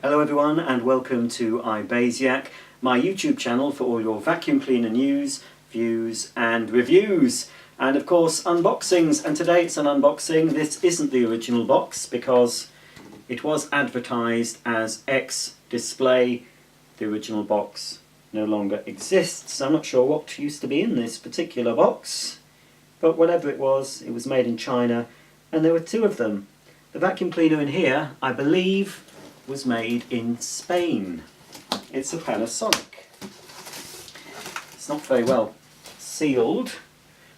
Hello everyone and welcome to iBasiac, my YouTube channel for all your vacuum cleaner news, views and reviews. And of course unboxings, and today it's an unboxing. This isn't the original box because it was advertised as X display. The original box no longer exists. I'm not sure what used to be in this particular box, but whatever it was made in China and there were two of them. The vacuum cleaner in here, I believe, was made in Spain. It's a Panasonic. It's not very well sealed,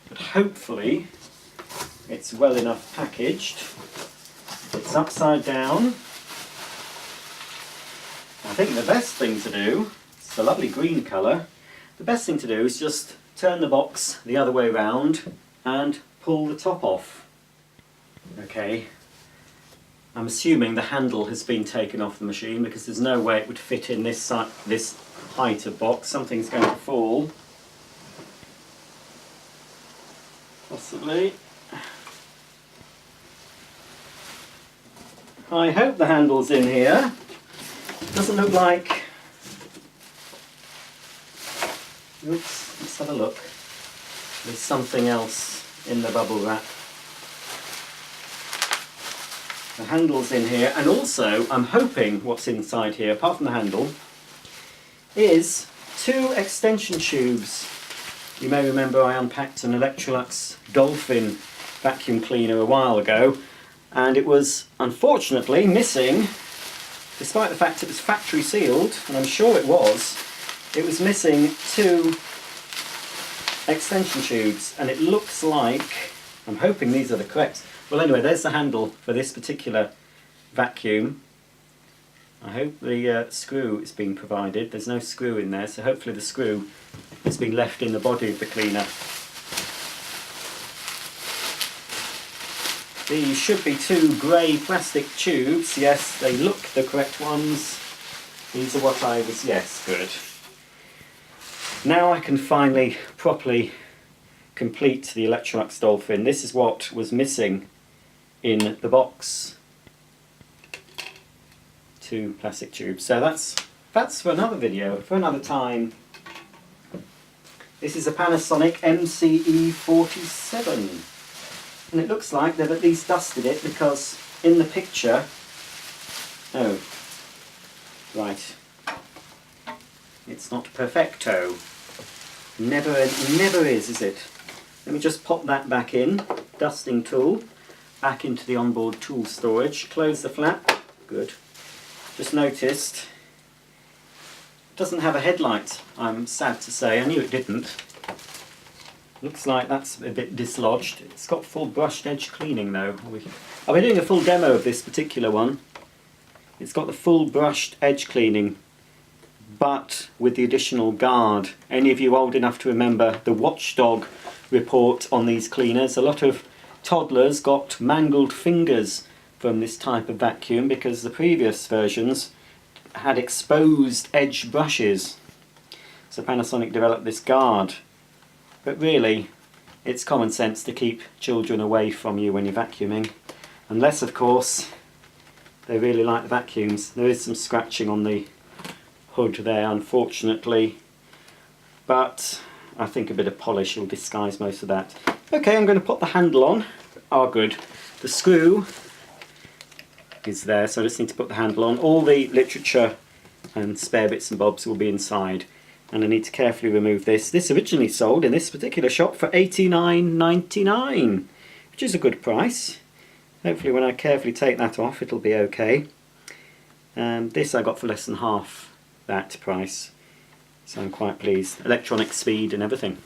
but hopefully it's well enough packaged. It's upside down. I think the best thing to do, it's a lovely green colour, the best thing to do is just turn the box the other way around and pull the top off. Okay. I'm assuming the handle has been taken off the machine because there's no way it would fit in this height of box. Something's going to fall. Possibly. I hope the handle's in here. Doesn't look like... Oops, let's have a look. There's something else in the bubble wrap. The handle's in here, and also I'm hoping what's inside here, apart from the handle, is two extension tubes. You may remember I unpacked an Electrolux Dolphin vacuum cleaner a while ago, and it was unfortunately missing, despite the fact it was factory sealed, and I'm sure it was missing two extension tubes, and it looks like, I'm hoping these are the correct. Well, anyway, there's the handle for this particular vacuum. I hope the screw is being provided. There's no screw in there, so hopefully the screw has been left in the body of the cleaner. These should be two grey plastic tubes. Yes, they look the correct ones. These are what I was... Yes, good. Now I can finally properly complete the Electrolux Dolphin. This is what was missing in the box. Two plastic tubes. So that's for another video, for another time. This is a Panasonic E47. And it looks like they've at least dusted it because in the picture... Oh. Right. It's not perfecto. Never is it? Let me just pop that back in. Dusting tool. Back into the onboard tool storage. Close the flap. Good. Just noticed it doesn't have a headlight, I'm sad to say. I knew it didn't. Looks like that's a bit dislodged. It's got full brushed edge cleaning though. I'll be doing a full demo of this particular one. It's got the full brushed edge cleaning, but with the additional guard. Any of you old enough to remember the Watchdog report on these cleaners? A lot of toddlers got mangled fingers from this type of vacuum because the previous versions had exposed edge brushes. So Panasonic developed this guard. But really, it's common sense to keep children away from you when you're vacuuming. Unless, of course, they really like the vacuums. There is some scratching on the hood there, unfortunately. But I think a bit of polish will disguise most of that. Okay, I'm going to put the handle on. Oh, good. The screw is there, so I just need to put the handle on. All the literature and spare bits and bobs will be inside. And I need to carefully remove this. This originally sold in this particular shop for $89.99, which is a good price. Hopefully when I carefully take that off it'll be okay. This I got for less than half that price, so I'm quite pleased. Electronic speed and everything.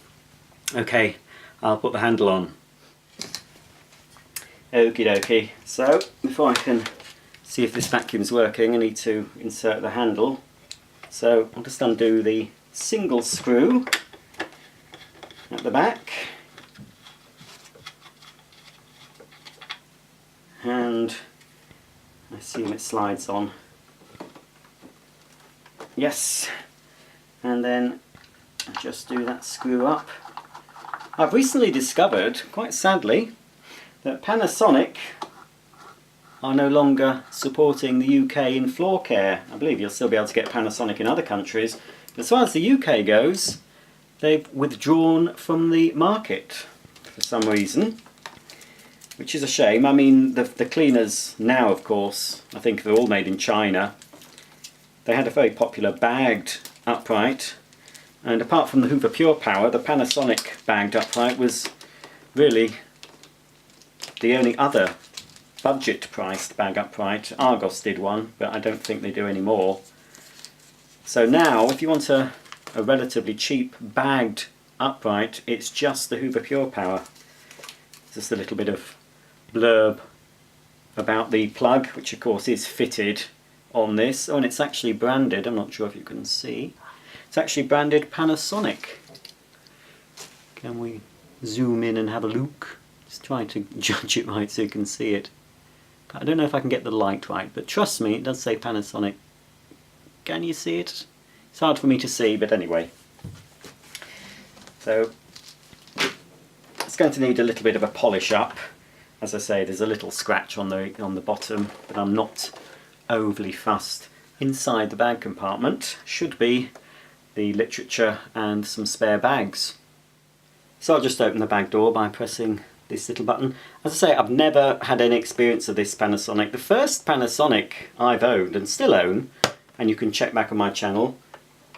Okay, I'll put the handle on. Okie dokie. So before I can see if this vacuum's working, I need to insert the handle. So I'll just undo the single screw at the back, and I assume it slides on. Yes, and then I just do that screw up. I've recently discovered, quite sadly, that Panasonic are no longer supporting the UK in floor care. I believe you'll still be able to get Panasonic in other countries, but as far as the UK goes, they've withdrawn from the market for some reason, which is a shame. I mean, the cleaners now, of course, I think they're all made in China. They had a very popular bagged upright, and apart from the Hoover Pure Power, the Panasonic bagged upright was really the only other budget priced bag upright. Argos did one, but I don't think they do any more. So now, if you want a relatively cheap bagged upright, it's just the Hoover Pure Power. Just a little bit of blurb about the plug, which of course is fitted on this. Oh, and it's actually branded, I'm not sure if you can see, it's actually branded Panasonic. Can we zoom in and have a look? Just try to judge it right so you can see it. I don't know if I can get the light right, but trust me, it does say Panasonic. Can you see it? It's hard for me to see, but anyway. So it's going to need a little bit of a polish up. As I say, there's a little scratch on the bottom, but I'm not overly fussed. Inside the bag compartment should be the literature and some spare bags. So I'll just open the bag door by pressing this little button. As I say, I've never had any experience of this Panasonic. The first Panasonic I've owned and still own, and you can check back on my channel,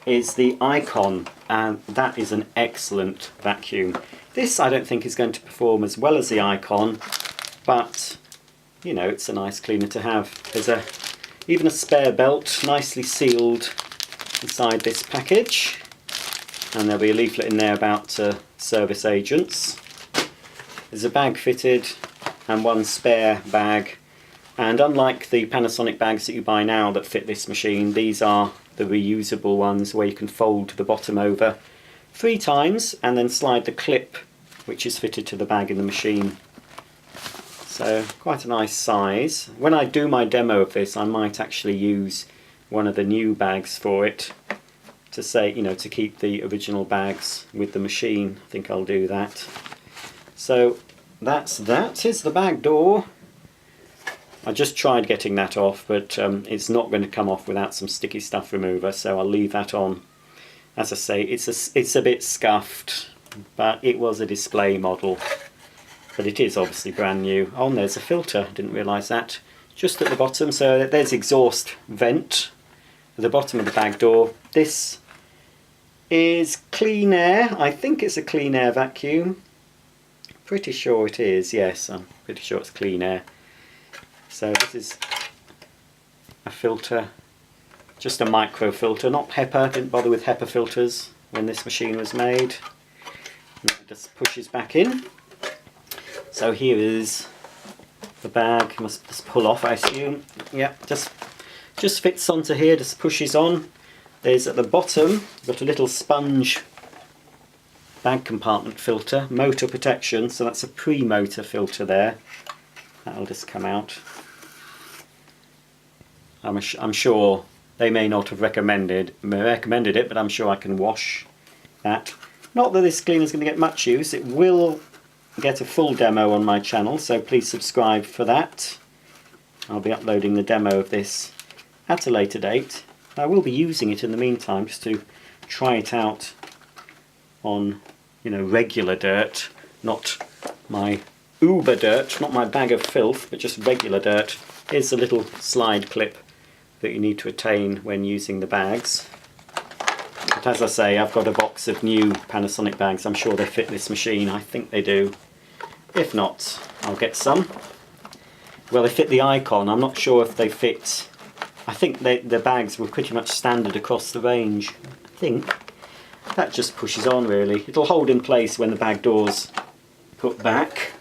is the Icon, and that is an excellent vacuum. This I don't think is going to perform as well as the Icon, but you know, it's a nice cleaner to have. There's even a spare belt, nicely sealed inside this package, and there'll be a leaflet in there about service agents. There's a bag fitted and one spare bag, and unlike the Panasonic bags that you buy now that fit this machine, these are the reusable ones where you can fold the bottom over 3 times and then slide the clip which is fitted to the bag in the machine. So quite a nice size. When I do my demo of this, I might actually use one of the new bags for it to say, you know, to keep the original bags with the machine. I think I'll do that. So that's that. Here's the bag door. I just tried getting that off, but it's not going to come off without some sticky stuff remover, so I'll leave that on. As I say, it's a bit scuffed, but it was a display model. But it is obviously brand new. Oh, and there's a filter, didn't realise that. Just at the bottom, so there's exhaust vent at the bottom of the bag door. This is clean air. I think it's a clean air vacuum. Pretty sure it is, yes, I'm pretty sure it's clean air. So this is a filter, just a micro filter, not HEPA, didn't bother with HEPA filters when this machine was made. And it just pushes back in. So here is the bag, must just pull off I assume. Yeah, just fits onto here, just pushes on. There's at the bottom, got a little sponge bag compartment filter, motor protection, so that's a pre-motor filter there. That'll just come out. I'm sure they may not have recommended it, but I'm sure I can wash that. Not that this cleaner is going to get much use. It will get a full demo on my channel, so please subscribe for that. I'll be uploading the demo of this at a later date. I will be using it in the meantime just to try it out on, you know, regular dirt, not my Uber dirt, not my bag of filth, but just regular dirt. Here's a little slide clip that you need to attain when using the bags. But as I say, I've got a box of new Panasonic bags. I'm sure they fit this machine. I think they do. If not, I'll get some. Well, they fit the Icon. I'm not sure if they fit. I think the bags were pretty much standard across the range. I think that just pushes on really. It'll hold in place when the bag door's put back,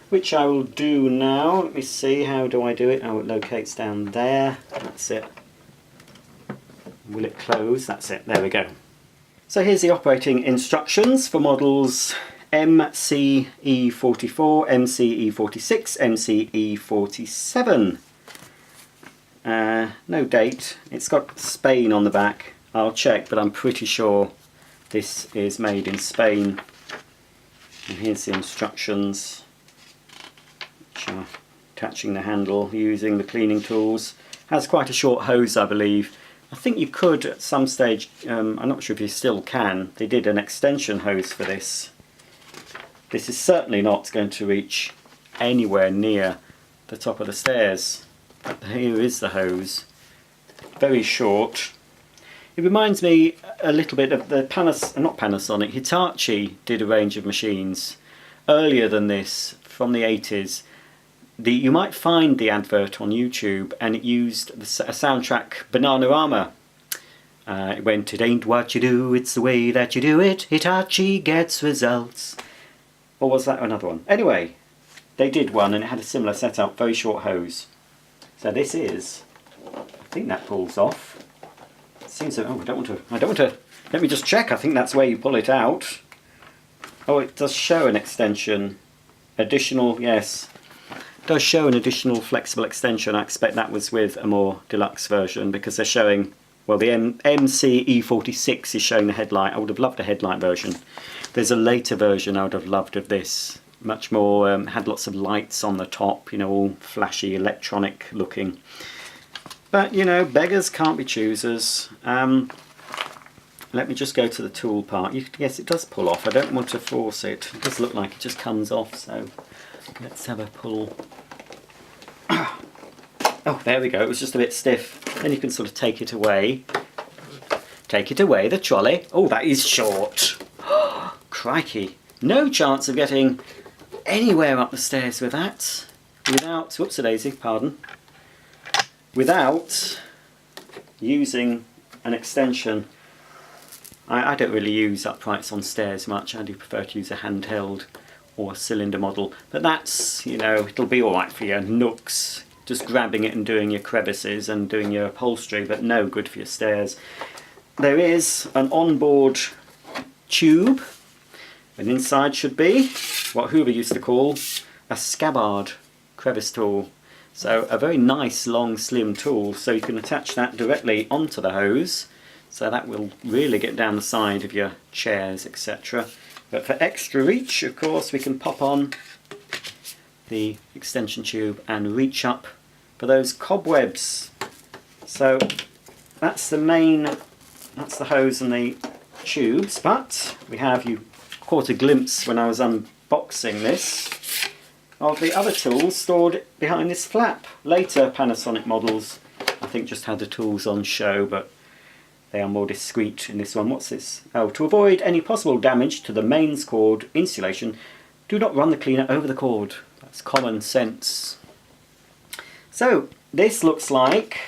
which I will do now. Let me see, how do I do it? Oh, it locates down there. That's it. Will it close? That's it. There we go. So here's the operating instructions for models MCE44, MCE46, MCE47. No date. It's got Spain on the back. I'll check, but I'm pretty sure this is made in Spain. And here's the instructions, which are attaching the handle using the cleaning tools. Has quite a short hose, I believe. I think you could at some stage, I'm not sure if you still can, they did an extension hose for this. This is certainly not going to reach anywhere near the top of the stairs. But here is the hose. Very short. It reminds me a little bit of the Panasonic, Hitachi did a range of machines earlier than this, from the 80s. You might find the advert on YouTube, and it used a soundtrack, Bananarama. It went, "It ain't what you do, it's the way that you do it. Hitachi gets results." Or was that another one? Anyway, they did one and it had a similar setup, very short hose. So this is, I think that pulls off. It seems so, oh, I don't want to, let me just check, I think that's where you pull it out. Oh, it does show an extension. Additional, yes. It does show an additional flexible extension. I expect that was with a more deluxe version because they're showing, well, the MC E46 is showing the headlight. I would have loved a headlight version. There's a later version I would have loved of this. Much more, had lots of lights on the top, you know, all flashy, electronic looking. But, you know, beggars can't be choosers. Let me just go to the tool part. Yes, it does pull off. I don't want to force it. It does look like it just comes off, so let's have a pull. Oh, there we go. It was just a bit stiff. Then you can sort of take it away. Take it away, the trolley. Oh, that is short. Crikey. No chance of getting anywhere up the stairs with that. Without, whoops-a-daisy, pardon. Without using an extension. I don't really use uprights on stairs much. I do prefer to use a handheld or a cylinder model. But that's, you know, it'll be alright for your nooks. Just grabbing it and doing your crevices and doing your upholstery, but no good for your stairs. There is an onboard tube. And inside should be what Hoover used to call a scabbard crevice tool. So a very nice long slim tool, so you can attach that directly onto the hose, so that will really get down the side of your chairs, etc. But for extra reach, of course, we can pop on the extension tube and reach up for those cobwebs. So that's the hose and the tubes, but we have, you caught a glimpse when I was unboxing this, of the other tools stored behind this flap. Later Panasonic models, I think, just had the tools on show, but they are more discreet in this one. What's this? Oh, to avoid any possible damage to the mains cord insulation, do not run the cleaner over the cord. That's common sense. So this looks like,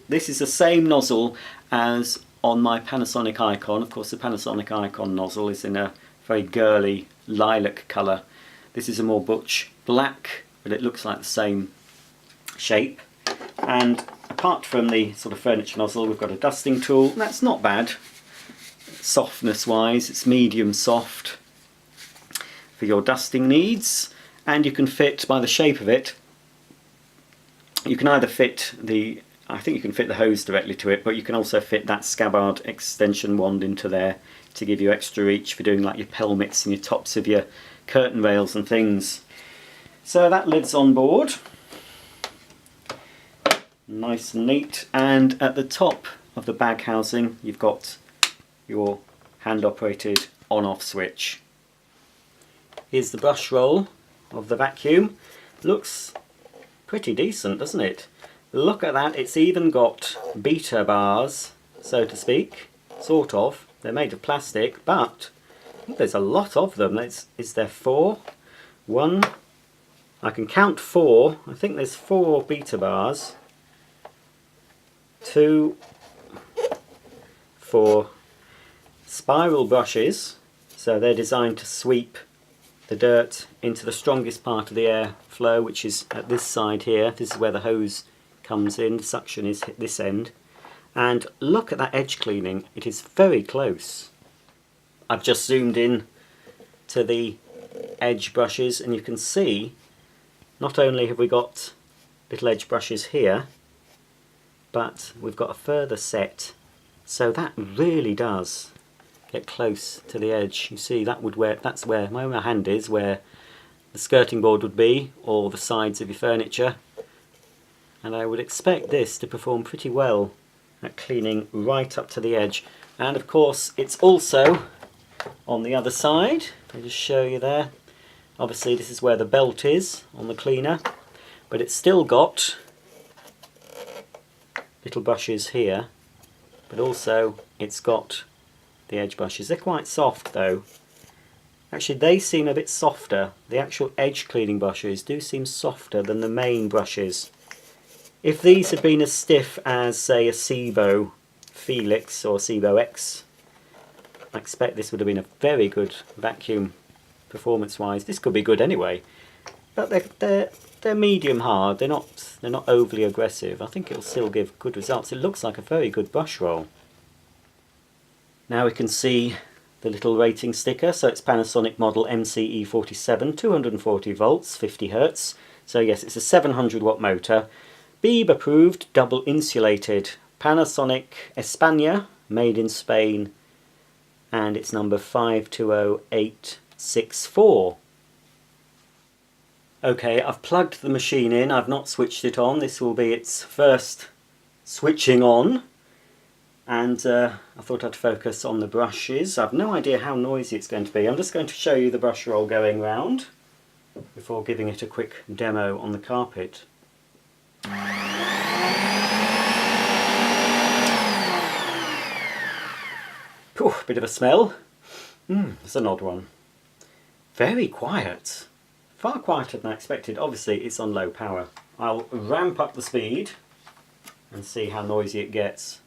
this is the same nozzle as on my Panasonic Icon. Of course, the Panasonic Icon nozzle is in a very girly lilac colour. This is a more butch black, but it looks like the same shape. And apart from the sort of furniture nozzle, we've got a dusting tool. That's not bad. Softness wise, it's medium soft for your dusting needs. And you can fit, by the shape of it, you can either fit the, I think you can fit the hose directly to it, but you can also fit that scabbard extension wand into there to give you extra reach for doing like your pelmets and your tops of your curtain rails and things. So that lid's on board. Nice and neat. And at the top of the bag housing, you've got your hand-operated on-off switch. Here's the brush roll of the vacuum. Looks pretty decent, doesn't it? Look at that, it's even got beta bars, so to speak, sort of. They're made of plastic, but I think there's a lot of them. Is there 4? 1, I can count 4. I think there's 4 beta bars. 2, 4 spiral brushes, so they're designed to sweep the dirt into the strongest part of the air flow, which is at this side here. This is where the hose comes in, the suction is at this end. And look at that edge cleaning, it is very close. I've just zoomed in to the edge brushes and you can see not only have we got little edge brushes here, but we've got a further set, so that really does get close to the edge. You see, that would where, that's where my hand is, where the skirting board would be, or the sides of your furniture. And I would expect this to perform pretty well at cleaning right up to the edge. And of course it's also on the other side. I'll just show you there. Obviously this is where the belt is on the cleaner, but it's still got little brushes here, but also it's got the edge brushes. They're quite soft though. Actually they seem a bit softer. The actual edge cleaning brushes do seem softer than the main brushes. If these had been as stiff as, say, a Sebo Felix or Sebo X, I expect this would have been a very good vacuum performance-wise. This could be good anyway, but they're medium hard. They're not overly aggressive. I think it'll still give good results. It looks like a very good brush roll. Now we can see the little rating sticker. So it's Panasonic model MCE47, 240 volts, 50 Hertz. So yes, it's a 700 watt motor. BEEB approved, double insulated, Panasonic España, made in Spain, and it's number 520864. Okay, I've plugged the machine in, I've not switched it on. This will be its first switching on, and I thought I'd focus on the brushes. I've no idea how noisy it's going to be. I'm just going to show you the brush roll going round before giving it a quick demo on the carpet. Ooh, bit of a smell. It's an odd one. Very quiet. Far quieter than I expected. Obviously it's on low power. I'll ramp up the speed and see how noisy it gets.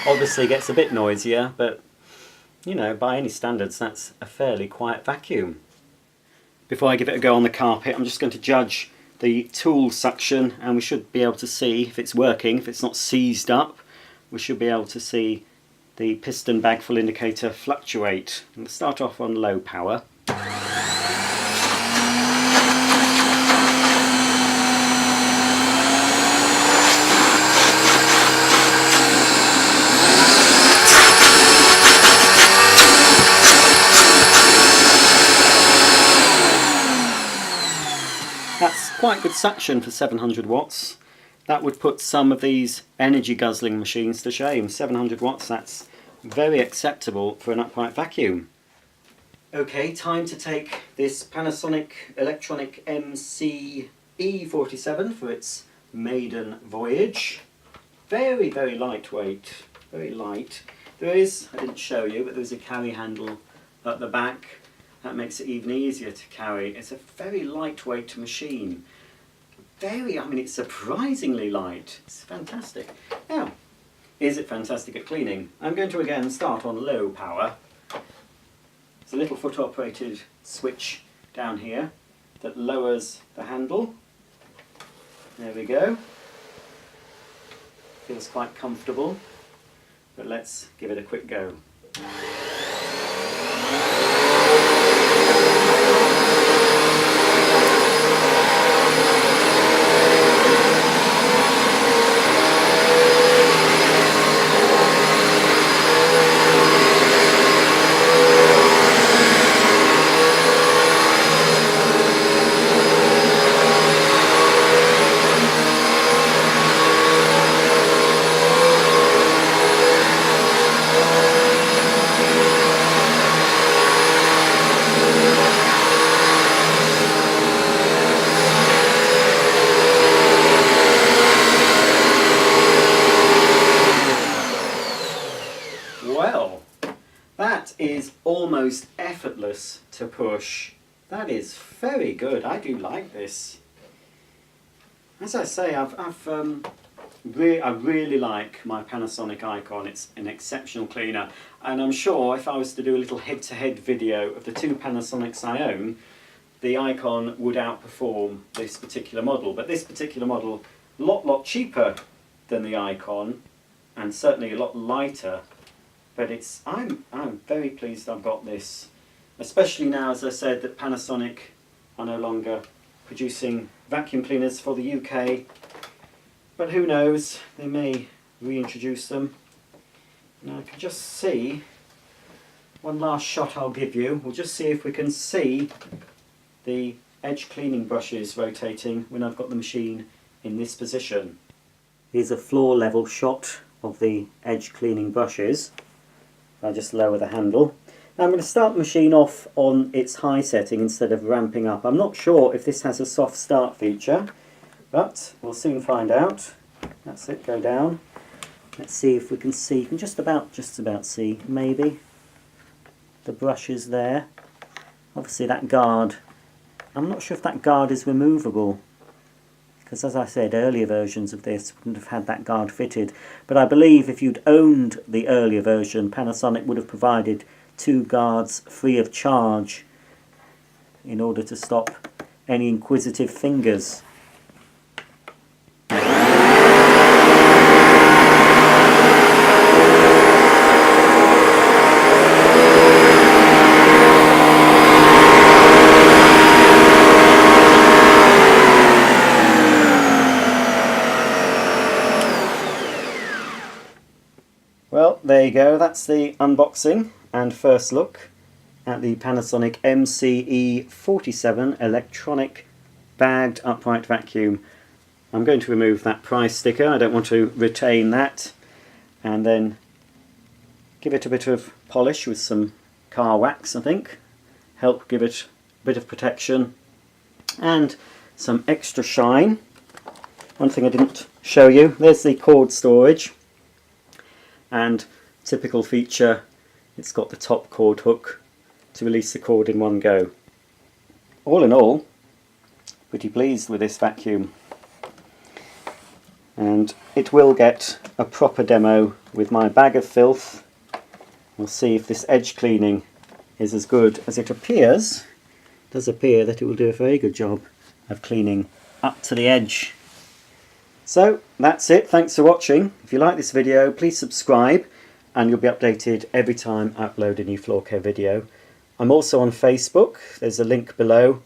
Obviously gets a bit noisier, but you know, by any standards that's a fairly quiet vacuum. Before I give it a go on the carpet, I'm just going to judge the tool suction, and we should be able to see if it's working. If it's not seized up, we should be able to see the piston bag full indicator fluctuate. We'll start off on low power. That's quite good suction for 700 watts. That would put some of these energy guzzling machines to shame. 700 watts, that's very acceptable for an upright vacuum. Okay, time to take this Panasonic electronic MC E47 for its maiden voyage. Very, very lightweight, very light. There is, I didn't show you, but there's a carry handle at the back. That makes it even easier to carry. It's a very lightweight machine. I mean, it's surprisingly light. It's fantastic. Now, is it fantastic at cleaning? I'm going to again start on low power. There's a little foot operated switch down here that lowers the handle. There we go. Feels quite comfortable, but let's give it a quick go. Well, that is almost effortless to push. That is very good. I do like this. As I say, I really like my Panasonic Icon. It's an exceptional cleaner, and I'm sure if I was to do a little head-to-head video of the two Panasonics I own, the Icon would outperform this particular model. But this particular model, a lot cheaper than the Icon, and certainly a lot lighter. But I'm very pleased I've got this, especially now, as I said, that Panasonic are no longer producing vacuum cleaners for the UK, but who knows, they may reintroduce them. Now I can just see, one last shot I'll give you, we'll just see if we can see the edge cleaning brushes rotating when I've got the machine in this position. Here's a floor level shot of the edge cleaning brushes. I'll just lower the handle. Now I'm going to start the machine off on its high setting instead of ramping up. I'm not sure if this has a soft start feature, but we'll soon find out. That's it, go down. Let's see if we can see, you can just about see, maybe, the brushes there. Obviously that guard, I'm not sure if that guard is removable, because as I said, earlier versions of this wouldn't have had that guard fitted. But I believe if you'd owned the earlier version, Panasonic would have provided 2 guards free of charge in order to stop any inquisitive fingers. Well, there you go, that's the unboxing and first look at the Panasonic E47 electronic bagged upright vacuum. I'm going to remove that price sticker, I don't want to retain that, and then give it a bit of polish with some car wax, I think. Help give it a bit of protection and some extra shine. One thing I didn't show you, there's the cord storage. And typical feature, it's got the top cord hook to release the cord in one go. All in all, pretty pleased with this vacuum. And it will get a proper demo with my bag of filth. We'll see if this edge cleaning is as good as it appears. It does appear that it will do a very good job of cleaning up to the edge. So that's it, thanks for watching. If you like this video, please subscribe and you'll be updated every time I upload a new floor care video. I'm also on Facebook, there's a link below,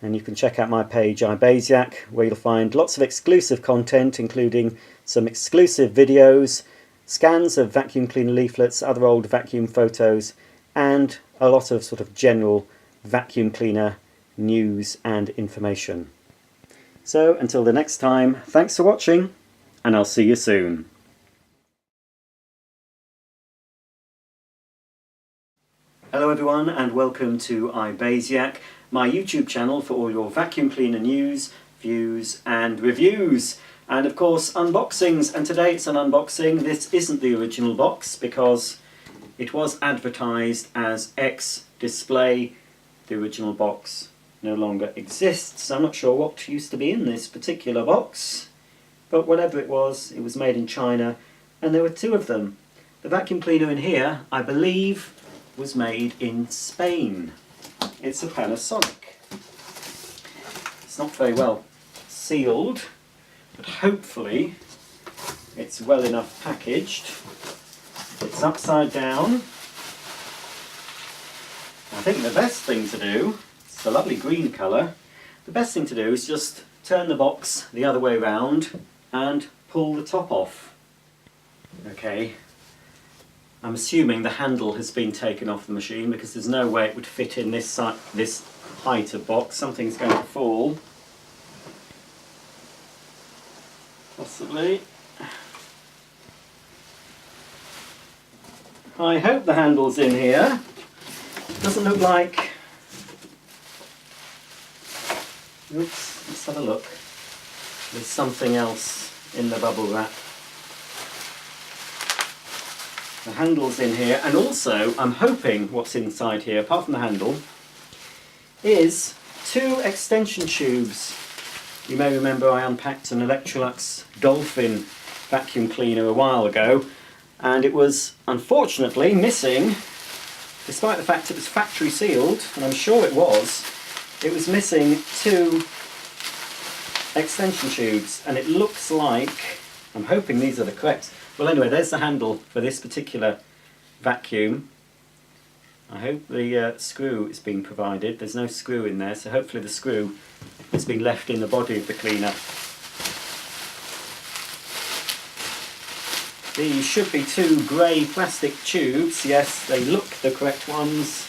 and you can check out my page iBasiac, where you'll find lots of exclusive content, including some exclusive videos, scans of vacuum cleaner leaflets, other old vacuum photos, and a lot of sort of general vacuum cleaner news and information. So until the next time, thanks for watching, and I'll see you soon. Hello everyone, and welcome to iBasiac, my YouTube channel for all your vacuum cleaner news, views and reviews, and of course unboxings. And today it's an unboxing. This isn't the original box because it was advertised as X display. The original box no longer exists. I'm not sure what used to be in this particular box, but whatever it was made in China, and there were 2 of them. The vacuum cleaner in here, I believe, was made in Spain. It's a Panasonic. It's not very well sealed, but hopefully it's well enough packaged. It's upside down. I think the best thing to do, it's a lovely green colour, the best thing to do is just turn the box the other way around and pull the top off. Okay, I'm assuming the handle has been taken off the machine because there's no way it would fit in this height of box. Something's going to fall. Possibly. I hope the handle's in here. Doesn't look like... Oops, let's have a look. There's something else in the bubble wrap. The handle's in here, and also I'm hoping what's inside here, apart from the handle, is 2 extension tubes. You may remember I unpacked an Electrolux Dolphin vacuum cleaner a while ago, and it was unfortunately missing, despite the fact it was factory sealed, and I'm sure it was missing 2 extension tubes, and it looks like, I'm hoping these are the correct. Well anyway, there's the handle for this particular vacuum, I hope the screw is being provided. There's no screw in there, so hopefully the screw has been left in the body of the cleaner. These should be 2 grey plastic tubes. Yes, they look the correct ones.